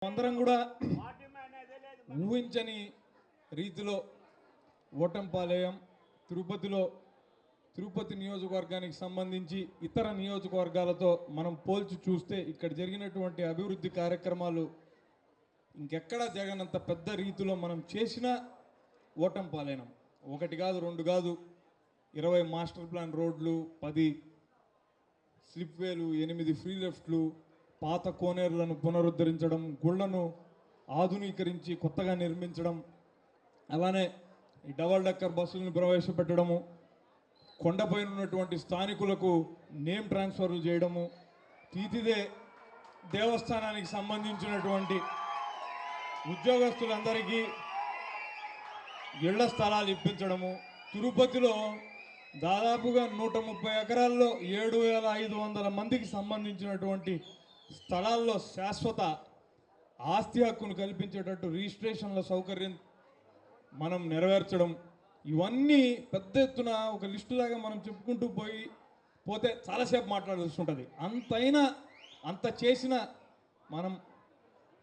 అందరం కూడా ఊహించని రీతిలో ఓటంపాలయం తిరుపతి నియోజకవర్గానికి సంబంధించి ఇతర నియోజకవర్గాలతో మనం పోల్చి చూస్తే ఇక్కడ జరిగినటువంటి అభివృద్ధి కార్యక్రమాలు ఇంకెక్కడా జరగనంత పెద్ద రీతిలో మనం చేసిన ఓటంపాలయం. ఒకటి కాదు, రెండు కాదు, 20 మాస్టర్ ప్లాన్ రోడ్లు, 10 స్లిప్ వేలు, 8 ఫ్రీ లెఫ్ట్లు, పాత కోనేరులను పునరుద్ధరించడం, గుళ్లను ఆధునీకరించి కొత్తగా నిర్మించడం, అలానే ఈ డబల్ డక్కర్ బస్సులను ప్రవేశపెట్టడము, కొండపైన ఉన్నటువంటి స్థానికులకు నేమ్ ట్రాన్స్ఫర్లు చేయడము, తీతిదే దేవస్థానానికి సంబంధించినటువంటి ఉద్యోగస్తులందరికీ ఇళ్ల స్థలాలు ఇప్పించడము, తిరుపతిలో దాదాపుగా 130 ఎకరాల్లో 7,500 మందికి సంబంధించినటువంటి స్థలాల్లో శాశ్వత ఆస్తి హక్కును కల్పించేటట్టు రిజిస్ట్రేషన్ల సౌకర్యం మనం నెరవేర్చడం, ఇవన్నీ పెద్ద ఎత్తున ఒక లిస్టులాగా మనం చెప్పుకుంటూ పోతే చాలాసేపు మాట్లాడాల్సి ఉంటుంది. అంత చేసిన మనం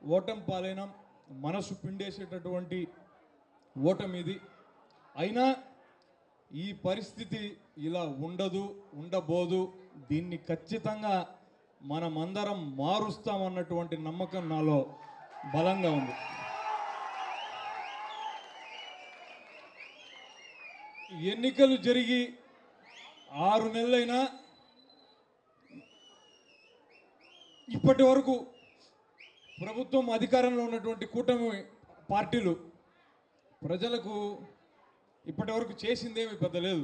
ఓటమి పాలైన మనసు పిండేసేటటువంటి ఓటమి ఇది. అయినా ఈ పరిస్థితి ఇలా ఉండబోదు. దీన్ని ఖచ్చితంగా మనమందరం మారుస్తామన్నటువంటి నమ్మకం నాలో బలంగా ఉంది. ఎన్నికలు జరిగి 6 నెలలైనా ఇప్పటి వరకు ప్రభుత్వం అధికారంలో ఉన్నటువంటి కూటమి పార్టీలు ప్రజలకు ఇప్పటి వరకు చేసిందేమీ పెద్ద లేదు.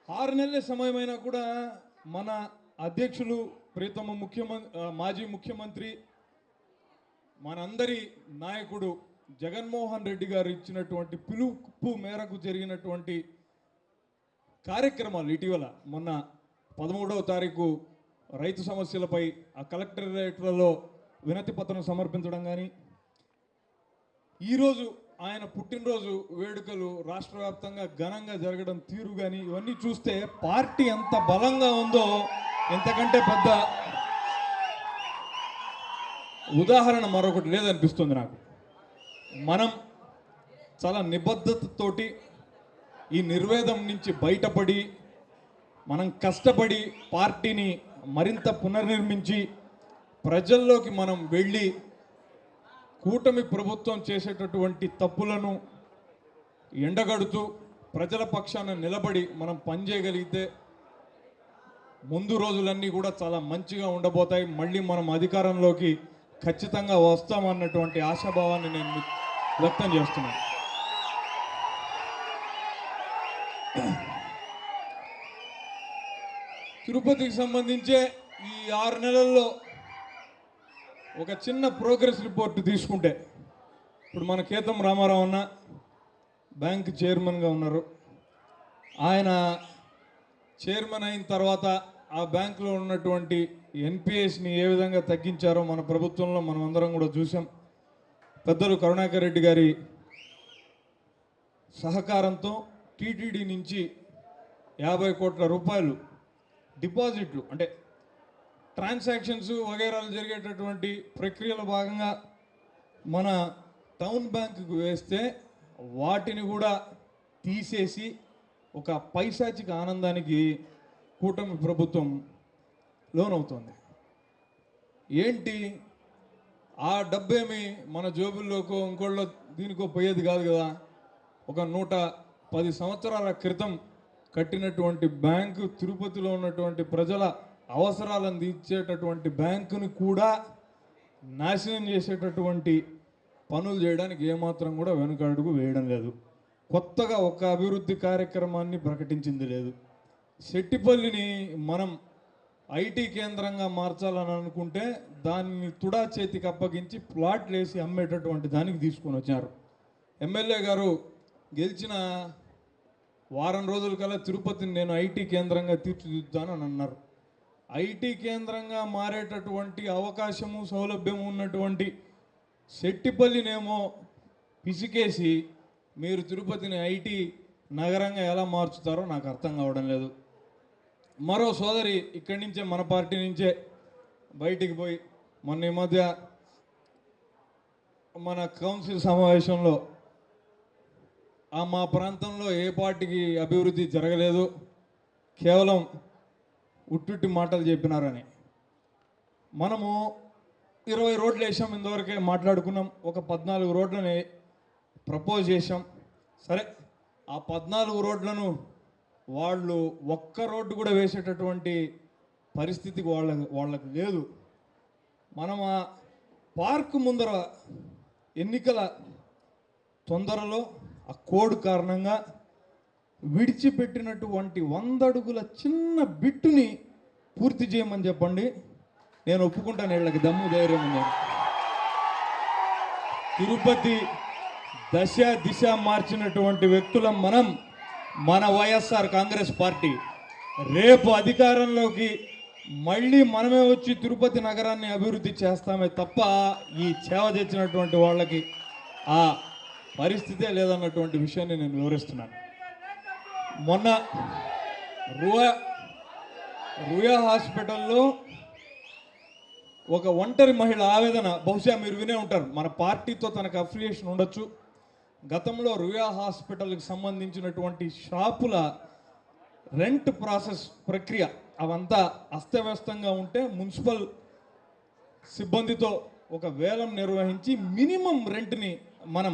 6 నెలల సమయమైనా కూడా మన అధ్యక్షులు, ప్రియతమ మాజీ ముఖ్యమంత్రి, మనందరి నాయకుడు జగన్మోహన్ రెడ్డి గారు ఇచ్చినటువంటి పిలుపు మేరకు జరిగినటువంటి కార్యక్రమాలు, ఇటీవల మొన్న 13వ తారీఖు రైతు సమస్యలపై ఆ కలెక్టరేట్లలో వినతి పత్రం సమర్పించడం కానీ, ఈరోజు ఆయన పుట్టినరోజు వేడుకలు రాష్ట్ర వ్యాప్తంగా ఘనంగా జరగడం తీరు కానీ, ఇవన్నీ చూస్తే పార్టీ ఎంత బలంగా ఉందో ఎంతకంటే పెద్ద ఉదాహరణ మరొకటి లేదనిపిస్తుంది నాకు. మనం చాలా నిబద్ధతతోటి ఈ నిర్వేదం నుంచి బయటపడి మనం కష్టపడి పార్టీని మరింత పునర్నిర్మించి ప్రజల్లోకి మనం వెళ్ళి కూటమి ప్రభుత్వం చేసేటటువంటి తప్పులను ఎండగడుతూ ప్రజల పక్షాన నిలబడి మనం పనిచేయగలిగితే ముందు రోజులన్నీ కూడా చాలా మంచిగా ఉండబోతాయి. మళ్ళీ మనం అధికారంలోకి ఖచ్చితంగా వస్తామన్నటువంటి ఆశాభావాన్ని నేను వ్యక్తం చేస్తున్నాను. తిరుపతికి సంబంధించే ఈ 6 నెలల్లో ఒక చిన్న ప్రోగ్రెస్ రిపోర్ట్ తీసుకుంటే, ఇప్పుడు మన కేతం రామారావు అన్న బ్యాంక్ చైర్మన్గా ఉన్నారు. ఆయన చైర్మన్ అయిన తర్వాత ఆ బ్యాంకులో ఉన్నటువంటి ఎన్పిఎస్ని ఏ విధంగా తగ్గించారో మన ప్రభుత్వంలో మనం అందరం కూడా చూసాం. పెద్దలు కరుణాకర్ రెడ్డి గారి సహకారంతో టీటీడీ నుంచి 50 కోట్ల రూపాయలు డిపాజిట్లు, అంటే ట్రాన్సాక్షన్స్ వగైరాలు జరిగేటటువంటి ప్రక్రియలో భాగంగా మన టౌన్ బ్యాంకుకు వేస్తే వాటిని కూడా తీసేసి ఒక పైశాచిక ఆనందానికి కూటమి ప్రభుత్వం లోనవుతుంది. ఏంటి, ఆ డబ్బేమి మన జోబుల్లోకో ఇంకోళ్ళో దీనికో పోయేది కాదు కదా. ఒక 110 సంవత్సరాల క్రితం కట్టినటువంటి బ్యాంకు, తిరుపతిలో ఉన్నటువంటి ప్రజల అవసరాలను తీర్చేటటువంటి బ్యాంకుని కూడా నాశనం చేసేటటువంటి పనులు చేయడానికి ఏమాత్రం కూడా వెనుకడుగు వేయడం లేదు. కొత్తగా ఒక అభివృద్ధి కార్యక్రమాన్ని ప్రకటించింది లేదు. సెట్టిపల్లిని మనం ఐటీ కేంద్రంగా మార్చాలని అనుకుంటే దాన్ని తుడా చేతికి అప్పగించి ప్లాట్లు వేసి అమ్మేటటువంటి దానికి తీసుకొని వచ్చారు. ఎమ్మెల్యే గారు గెలిచిన వారం రోజుల కల్లా తిరుపతిని నేను ఐటీ కేంద్రంగా తీర్చిదిద్దుతానని అన్నారు. ఐటీ కేంద్రంగా మారేటటువంటి అవకాశము, సౌలభ్యము ఉన్నటువంటి సెట్టిపల్లినేమో పిసికేసి మీరు తిరుపతిని ఐటీ నగరంగా ఎలా మార్చుతారో నాకు అర్థం కావడం లేదు. మరో సోదరి ఇక్కడి నుంచే, మన పార్టీ నుంచే బయటికి పోయి మొన్న ఈ మధ్య మన కౌన్సిల్ సమావేశంలో మా ప్రాంతంలో ఏ పార్టీకి అభివృద్ధి జరగలేదు, కేవలం ఉట్టుట్టి మాటలు చెప్పినారని. మనము 20 రోడ్లు వేసాం, ఇంతవరకే మాట్లాడుకున్నాం. ఒక 14 రోడ్లని ప్రపోజ్ చేశాం. సరే, ఆ 14 రోడ్లను వాళ్ళు ఒక్క రోడ్డు కూడా వేసేటటువంటి పరిస్థితికి వాళ్ళకు లేదు. మనం ఆ పార్క్ ముందర ఎన్నికల తొందరలో ఆ కోడ్ కారణంగా విడిచిపెట్టినటువంటి 100 అడుగుల చిన్న బిట్టుని పూర్తి చేయమని చెప్పండి, నేను ఒప్పుకుంటాను. వీళ్ళకి దమ్ము ధైర్యం ఉంది. తిరుపతి దశ దిశ మార్చినటువంటి వ్యక్తులం మనం, మన వైఎస్ఆర్ కాంగ్రెస్ పార్టీ. రేపు అధికారంలోకి మళ్ళీ మనమే వచ్చి తిరుపతి నగరాన్ని అభివృద్ధి చేస్తామే తప్ప ఈ చేవ తెచ్చినటువంటి వాళ్ళకి ఆ పరిస్థితే లేదన్నటువంటి విషయాన్ని నేను వివరిస్తున్నాను. మొన్న రుయా హాస్పిటల్లో ఒక ఒంటరి మహిళ ఆవేదన, బహుశా మీరు వినే ఉంటారు, మన పార్టీతో తనకు అఫిలియేషన్ ఉండొచ్చు. గతంలో రుయా హాస్పిటల్కి సంబంధించినటువంటి షాపుల రెంట్ ప్రాసెస్ ప్రక్రియ అవంతా అస్తవ్యస్తంగా ఉంటే మున్సిపల్ సిబ్బందితో ఒక వేలం నిర్వహించి మినిమం రెంట్ని మనం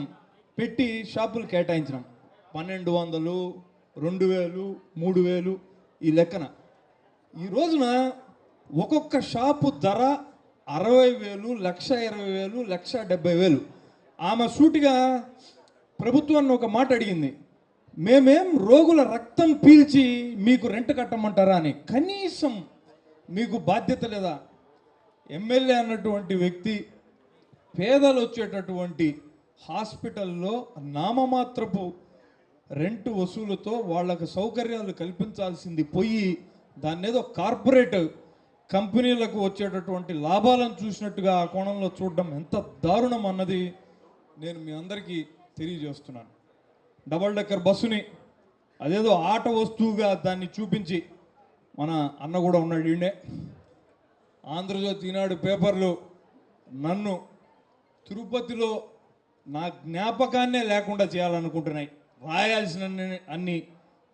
పెట్టి షాపులు కేటాయించినాం. 1200, 2000, 3000 ఈ లెక్కన. ఈ రోజున ఒక్కొక్క షాపు ధర 60,000, 1,20,000, 1,70,000. ఆమె సూటిగా ప్రభుత్వాన్ని ఒక మాట అడిగింది, మేమేం రోగుల రక్తం పీల్చి మీకు రెంట్ కట్టమంటారా అని. కనీసం మీకు బాధ్యత లేదా? ఎమ్మెల్యే అన్నటువంటి వ్యక్తి పేదలు వచ్చేటటువంటి హాస్పిటల్లో నామమాత్రపు రెంట్ వసూలుతో వాళ్ళకు సౌకర్యాలు కల్పించాల్సింది పోయి దాన్ని ఏదో కార్పొరేట్ కంపెనీలకు వచ్చేటటువంటి లాభాలను చూసినట్టుగా ఆ కోణంలో చూడడం ఎంత దారుణం అన్నది నేను మీ అందరికీ తెలియజేస్తున్నాను. డబల్ డెక్కర్ బస్సుని అదేదో ఆట వస్తువుగా దాన్ని చూపించి, మన అన్న కూడా ఉన్నాడు ఈయనే, ఆంధ్రజ్యోతి ఈనాడు పేపర్లు నన్ను తిరుపతిలో నా జ్ఞాపకాన్నే లేకుండా చేయాలనుకుంటున్నాయి. రాయాల్సిన అన్ని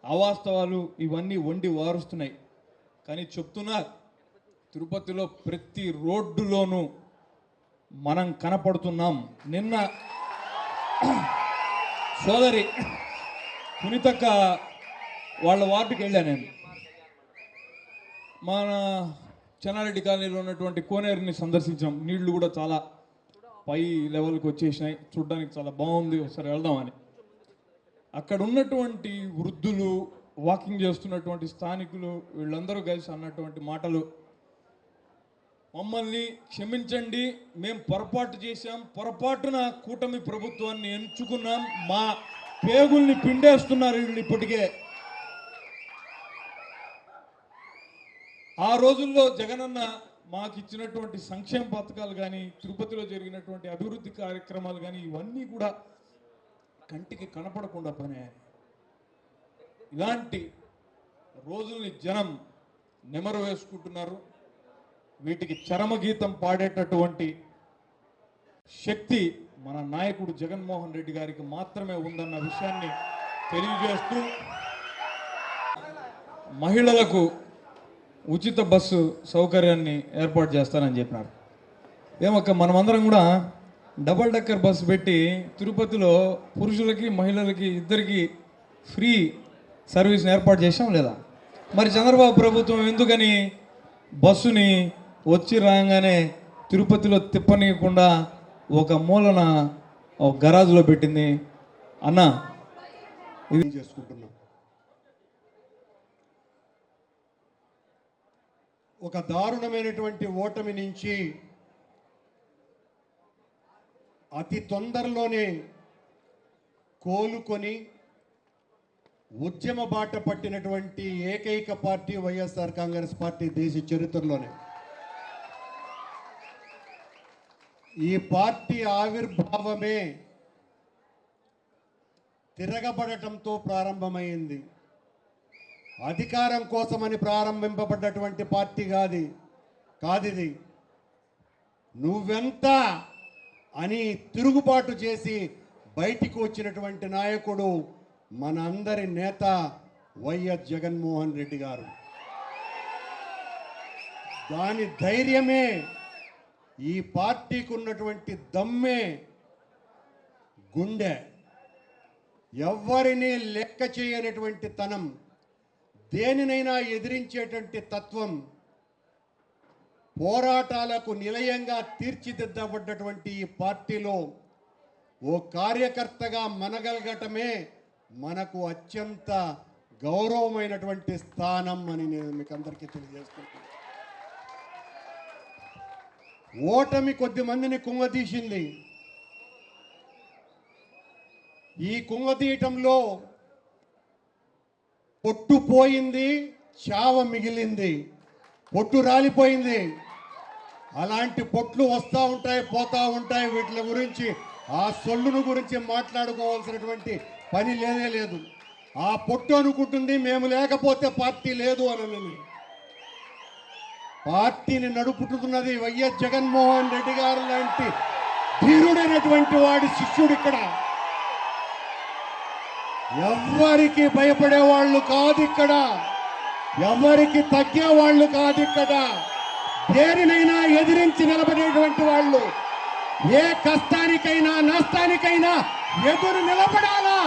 అవాస్తవాలు ఇవన్నీ వండి వారుస్తున్నాయి. కానీ చెప్తున్నా, తిరుపతిలో ప్రతి రోడ్డులోనూ మనం కనపడుతున్నాం. నిన్న సోదరి పునితక్క వాళ్ళ వార్డుకి వెళ్ళా నేను. మన చెన్నారెడ్డి కాలనీలో ఉన్నటువంటి కోనేరుని సందర్శించాం. నీళ్లు కూడా చాలా పై లెవెల్కి వచ్చేసినాయి, చూడడానికి చాలా బాగుంది, ఒకసారి వెళ్దామని. అక్కడ ఉన్నటువంటి వృద్ధులు, వాకింగ్ చేస్తున్నటువంటి స్థానికులు, వీళ్ళందరూ కలిసి అన్నటువంటి మాటలు, మమ్మల్ని క్షమించండి, మేము పొరపాటు చేశాం, పొరపాటున కూటమి ప్రభుత్వాన్ని ఎంచుకున్నాం, మా పేగుల్ని పిండేస్తున్నారు వీళ్ళు ఇప్పటికే. ఆ రోజుల్లో జగనన్న మాకు ఇచ్చినటువంటి సంక్షేమ పథకాలు కానీ, తిరుపతిలో జరిగినటువంటి అభివృద్ధి కార్యక్రమాలు కానీ, ఇవన్నీ కూడా కంటికి కనపడకుండా పోయాయి. ఇలాంటి రోజుల్ని జనం నెమరు వేసుకుంటున్నారు. వీటికి చరమగీతం పాడేటటువంటి శక్తి మన నాయకుడు జగన్మోహన్ రెడ్డి గారికి మాత్రమే ఉందన్న విషయాన్ని తెలియజేస్తూ, మహిళలకు ఉచిత బస్సు సౌకర్యాన్ని ఏర్పాటు చేస్తానని చెప్పినారు. ఏమక్క, మనమందరం కూడా డబల్ డెక్కర్ బస్సు పెట్టి తిరుపతిలో పురుషులకి మహిళలకి ఇద్దరికి ఫ్రీ సర్వీస్ని ఏర్పాటు చేసాం లేదా? మరి చంద్రబాబు ప్రభుత్వం ఎందుకని బస్సుని వచ్చి రాగానే తిరుపతిలో తిప్పనీయకుండా ఒక మూలన ఒక గరాజులో పెట్టింది? అన్న, ఇది చేసుకుంటున్నాం. ఒక దారుణమైనటువంటి ఓటమి నుంచి అతి తొందరలోనే కోలుకొని ఉద్యమ బాట పట్టినటువంటి ఏకైక పార్టీ వైఎస్ఆర్ కాంగ్రెస్ పార్టీ దేశ చరిత్రలోనే. ఈ పార్టీ ఆవిర్భావమే తిరగబడటంతో ప్రారంభమైంది. అధికారం కోసమని ప్రారంభింపబడ్డటువంటి పార్టీ కాదిది. నువ్వెంత అని తిరుగుబాటు చేసి బయటికి వచ్చినటువంటి నాయకుడు మన అందరి నేత వైఎస్ జగన్మోహన్ రెడ్డి గారు. దాని ధైర్యమే, ఈ పార్టీకి ఉన్నటువంటి దమ్మే, గుండె, ఎవ్వరిని లెక్క చేయనటువంటి తనం, దేనినైనా ఎదిరించేటువంటి తత్వం, పోరాటాలకు నిలయంగా తీర్చిదిద్దబడ్డటువంటి ఈ పార్టీలో ఓ కార్యకర్తగా మనగలగటమే మనకు అత్యంత గౌరవమైనటువంటి స్థానం అని నేను మీకు అందరికీ తెలియజేస్తున్నాను. ఓటమి కొద్ది మందిని కుంగదీసింది. ఈ కుంగదీయటంలో పొట్టు పోయింది, చావ మిగిలింది, పొట్టు రాలిపోయింది. అలాంటి పొట్లు వస్తూ ఉంటాయి, పోతూ ఉంటాయి. వీటి గురించి, ఆ సొల్లును గురించి మాట్లాడుకోవాల్సినటువంటి పని లేనే లేదు. ఆ పొట్టు అనుకుంటుంది మేము లేకపోతే పార్టీ లేదు అని. పార్టీని నడుపుతున్నది వైఎస్ జగన్మోహన్ రెడ్డి గారు లాంటి ధీరుడైనటువంటి వాడి శిష్యుడు. ఇక్కడ ఎవ్వరికి భయపడేవాళ్ళు కాదు, ఇక్కడ ఎవరికి తగ్గేవాళ్ళు కాదు, ఇక్కడ దేనినైనా ఎదిరించి నిలబడేటువంటి వాళ్ళు, ఏ కష్టానికైనా నష్టానికైనా ఎదురు నిలబడాలా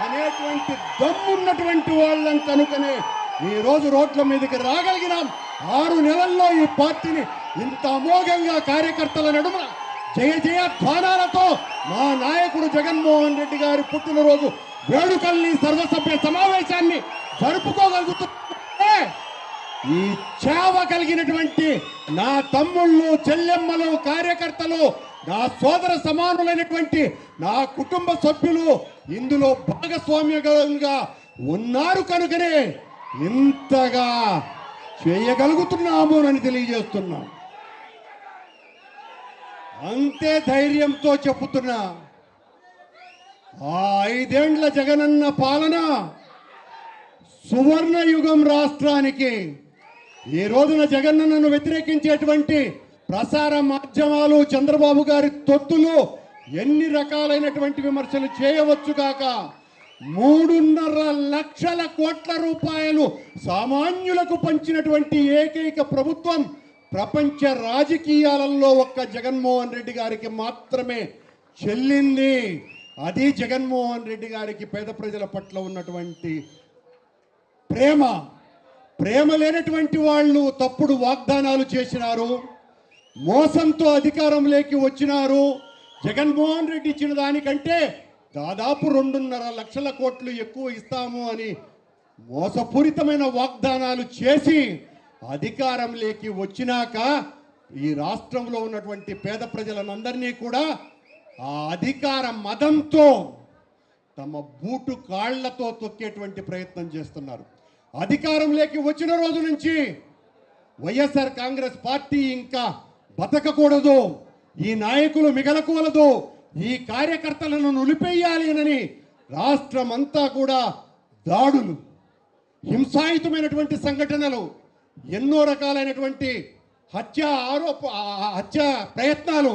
అనేటువంటి దమ్మున్నటువంటి వాళ్ళని కనుకనే ఈ రోజు రోడ్ల మీదకి రాగలిగినాం. 6 నెలల్లో ఈ పార్టీని ఇంత అమోఘంగా కార్యకర్తల నడుమ జయ జయ ధ్వానాలతో మా నాయకుడు జగన్మోహన్ రెడ్డి గారి పుట్టినరోజు వేడుకల్ని, సర్వసభ్య సమావేశాన్ని జరుపుకోగలుగుతుంటే ఈ చేవ కలిగినటువంటి నా తమ్ముళ్ళు, చెల్లెమ్మలు, కార్యకర్తలు, నా సోదర సమానులైనటువంటి నా కుటుంబ సభ్యులు ఇందులో భాగస్వామ్యంగా ఉన్నారు కనుకనే ఇంతగా చేయగలుగుతున్నాము అని తెలియజేస్తున్నాం. అంతే ధైర్యంతో చెప్పుతున్నా, ఆ 5 ఏండ్ల జగనన్న పాలన సువర్ణ యుగం రాష్ట్రానికి. ఈ రోజున జగనన్నను వ్యతిరేకించేటువంటి ప్రసార మాధ్యమాలు, చంద్రబాబు గారి తొత్తులు ఎన్ని రకాలైనటువంటి విమర్శలు చేయవచ్చు కాక 3.5 లక్షల కోట్ల రూపాయలు సామాన్యులకు పంచినటువంటి ఏకైక ప్రభుత్వం ప్రపంచ రాజకీయాలలో ఒక్క జగన్మోహన్ రెడ్డి గారికి మాత్రమే చెల్లింది. అది జగన్మోహన్ రెడ్డి గారికి పేద ప్రజల పట్ల ఉన్నటువంటి ప్రేమ. ప్రేమ లేనటువంటి వాళ్ళు తప్పుడు వాగ్దానాలు చేసినారు, మోసంతో అధికారంలోకి వచ్చినారు. జగన్మోహన్ రెడ్డి ఇచ్చిన దానికంటే దాదాపు 2.5 లక్షల కోట్లు ఎక్కువ ఇస్తాము అని మోసపూరితమైన వాగ్దానాలు చేసి అధికారంలోకి వచ్చినాక ఈ రాష్ట్రంలో ఉన్నటువంటి పేద ప్రజలందరినీ కూడా ఆ అధికార మదంతో తమ బూటు కాళ్లతో తొక్కేటువంటి ప్రయత్నం చేస్తున్నారు. అధికారంలోకి వచ్చిన రోజు నుంచి వైఎస్ఆర్ కాంగ్రెస్ పార్టీ ఇంకా బతకకూడదు, ఈ నాయకులు మిగలకూడదు, ఈ కార్యకర్తలను నులిపేయాలి అని రాష్ట్రం అంతా కూడా దాడులు, హింసాయుతమైనటువంటి సంఘటనలు, ఎన్నో రకాలైనటువంటి హత్య ప్రయత్నాలు,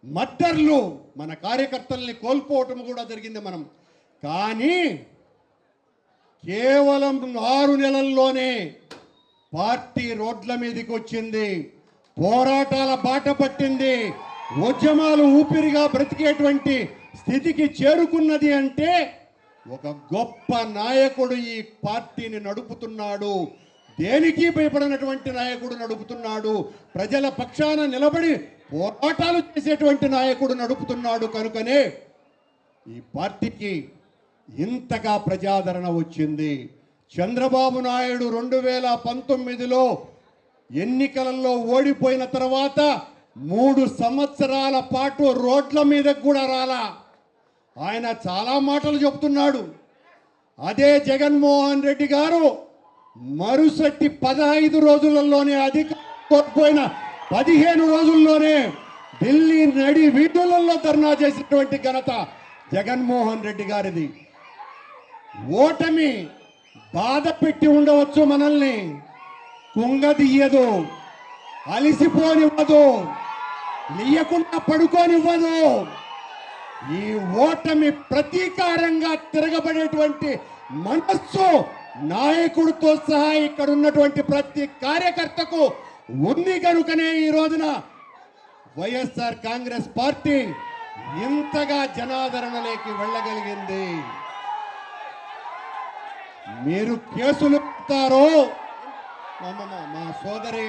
మర్డర్లు, మన కార్యకర్తల్ని కోల్పోవటం కూడా జరిగింది. మనం కానీ కేవలం 6 నెలల్లోనే పార్టీ రోడ్ల మీదకి వచ్చింది, పోరాటాల బాట పట్టింది, ఉద్యమాలు ఊపిరిగా బ్రతికేటువంటి స్థితికి చేరుకున్నది. అంటే ఒక గొప్ప నాయకుడు ఈ పార్టీని నడుపుతున్నాడు, దేనికి భయపడినటువంటి నాయకుడు నడుపుతున్నాడు, ప్రజల పక్షాన నిలబడి పోరాటాలు చేసేటువంటి నాయకుడు నడుపుతున్నాడు. కనుకనే ఈ పార్టీకి ఇంతగా ప్రజాదరణ వచ్చింది. చంద్రబాబు నాయుడు 2019లో ఎన్నికలలో ఓడిపోయిన తర్వాత 3 సంవత్సరాల పాటు రోడ్ల మీద కూడా రాలా. ఆయన చాలా మాటలు చెప్తున్నాడు. అదే జగన్మోహన్ రెడ్డి గారు మరుసటి 15 రోజులలోనే అధికారం కోల్పోయిన 15 రోజుల్లోనే ఢిల్లీ నడి వీధులలో ధర్నా చేసినటువంటి ఘనత జగన్మోహన్ రెడ్డి గారిది. ఓటమి బాధ పెట్టి ఉండవచ్చు, మనల్ని కుంగదీయదు, అలిసిపోనివ్వదు. లీయకుండా పడుకోనివ్వదు. ఈ ఓటమి ప్రతీకారంగా తిరగబడేటువంటి మనస్సు నాయకుడితో సహా ఇక్కడ ఉన్నటువంటి ప్రతి కార్యకర్తకు ఉంది కనుకనే ఈ రోజున వైఎస్ఆర్ కాంగ్రెస్ పార్టీ ఇంతగా జనాదరణలోకి వెళ్ళగలిగింది. మీరు కేసులు పెడతారో మా సోదరి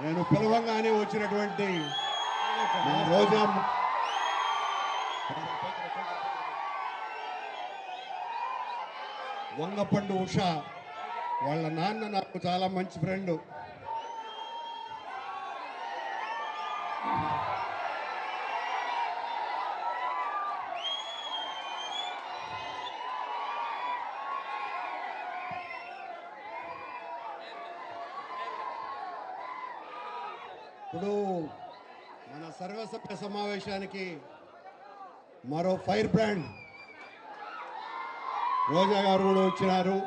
నేను పిలవంగానే వచ్చినటువంటి మా రోజా వంగపండు ఉష వాళ్ళ నాన్న నాకు చాలా మంచి ఫ్రెండ్. ఇప్పుడు మన సర్వసభ్య సమావేశానికి మరో ఫైర్ బ్రాండ్ రోజా గారు కూడా వచ్చినారు.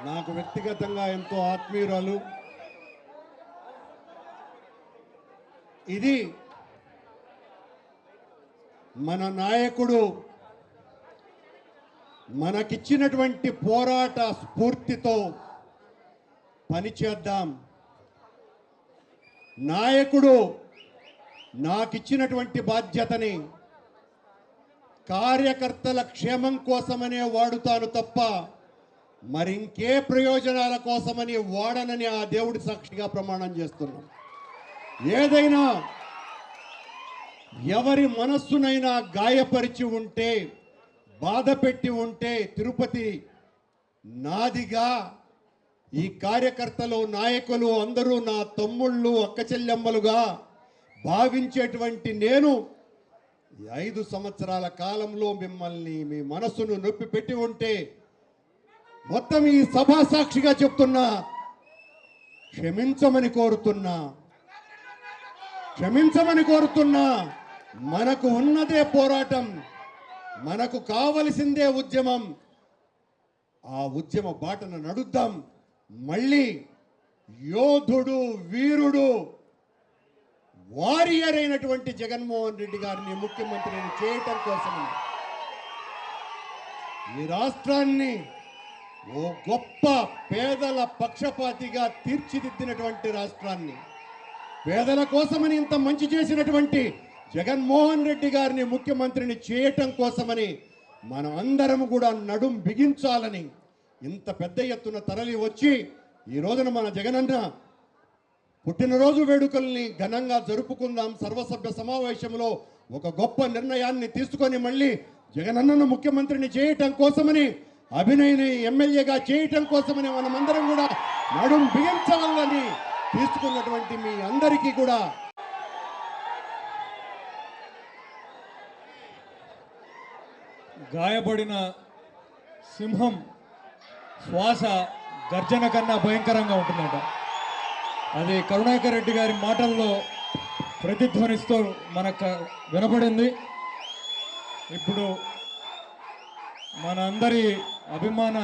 నాకు వ్యక్తిగతంగా ఎంతో ఆత్మీయురాలు. ఇది మన నాయకుడు మనకిచ్చినటువంటి పోరాట స్ఫూర్తితో పనిచేద్దాం. నాయకుడు నాకిచ్చినటువంటి బాధ్యతని కార్యకర్తల క్షేమం కోసమనే వాడుతాను తప్ప మరింకే ప్రయోజనాల కోసమని వాడనని ఆ దేవుడి సాక్షిగా ప్రమాణం చేస్తున్నాం. ఏదైనా ఎవరి మనస్సునైనా గాయపరిచి ఉంటే, బాధ పెట్టి ఉంటే తిరుపతి నాదిగా ఈ కార్యకర్తలు నాయకులు అందరూ నా తమ్ముళ్ళు అక్క చెల్లెమ్మలుగా భావించేటువంటి నేను 5 సంవత్సరాల కాలంలో మిమ్మల్ని మీ మనస్సును నొప్పి పెట్టి ఉంటే మొత్తం ఈ సభా సాక్షిగా చెప్తున్నా, క్షమించమని కోరుతున్నా. మనకు ఉన్నదే పోరాటం, మనకు కావలసిందే ఉద్యమం. ఆ ఉద్యమ బాటను నడుద్దాం. మళ్ళీ యోధుడు, వీరుడు, వారియర్ అయినటువంటి జగన్మోహన్ రెడ్డి గారిని ముఖ్యమంత్రిని చేయటం కోసం ఈ రాష్ట్రాన్ని ఓ గొప్ప పేదల పక్షపాతిగా తీర్చిదిద్దినటువంటి రాష్ట్రాన్ని, పేదల కోసమని ఇంత మంచి చేసినటువంటి జగన్మోహన్ రెడ్డి గారిని ముఖ్యమంత్రిని చేయటం కోసమని మనం అందరం కూడా నడుం బిగించాలని ఇంత పెద్ద ఎత్తున తరలి వచ్చి ఈ రోజున మన జగనన్న పుట్టినరోజు వేడుకల్ని ఘనంగా జరుపుకుందాం. సర్వసభ్య సమావేశంలో ఒక గొప్ప నిర్ణయాన్ని తీసుకొని మళ్ళీ జగనన్నను ముఖ్యమంత్రిని చేయటం కోసమని, అభినయ్ని ఎమ్మెల్యేగా చేయటం కోసమని మనమందరం కూడా నడుం బిగించవాలని తీసుకున్నటువంటి మీ అందరికీ కూడా గాయపడిన సింహం శ్వాస గర్జన కన్నా భయంకరంగా ఉంటుందట. అది కరుణాకర్ రెడ్డి గారి మాటల్లో ప్రతిధ్వనిస్తూ మనకు వినపడింది. ఇప్పుడు మన అందరి అభిమాన